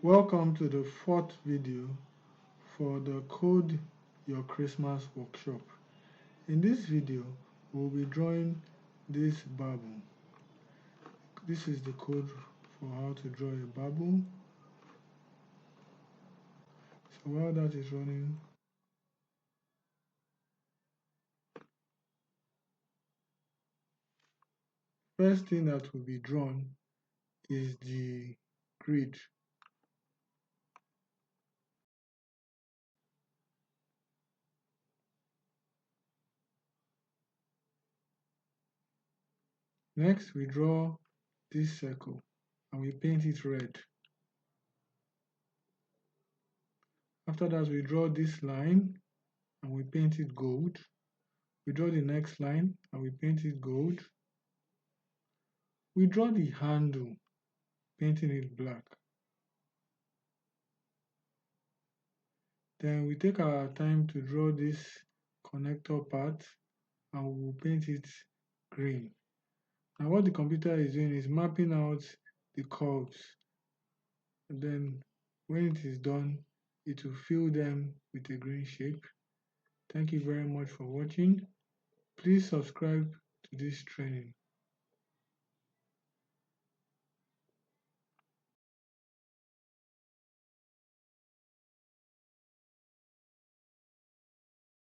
Welcome to the fourth video for the Code Your Christmas workshop. In this video, we'll be drawing this bauble. This is the code for how to draw a bauble. So while that is running, first thing that will be drawn is the grid. Next, we draw this circle and we paint it red. After that, we draw this line and we paint it gold. We draw the next line and we paint it gold. We draw the handle, painting it black. Then we take our time to draw this connector part and we'll paint it green. Now what the computer is doing is mapping out the curves, and then when it is done, it will fill them with a green shape. Thank you very much for watching. Please subscribe to this training.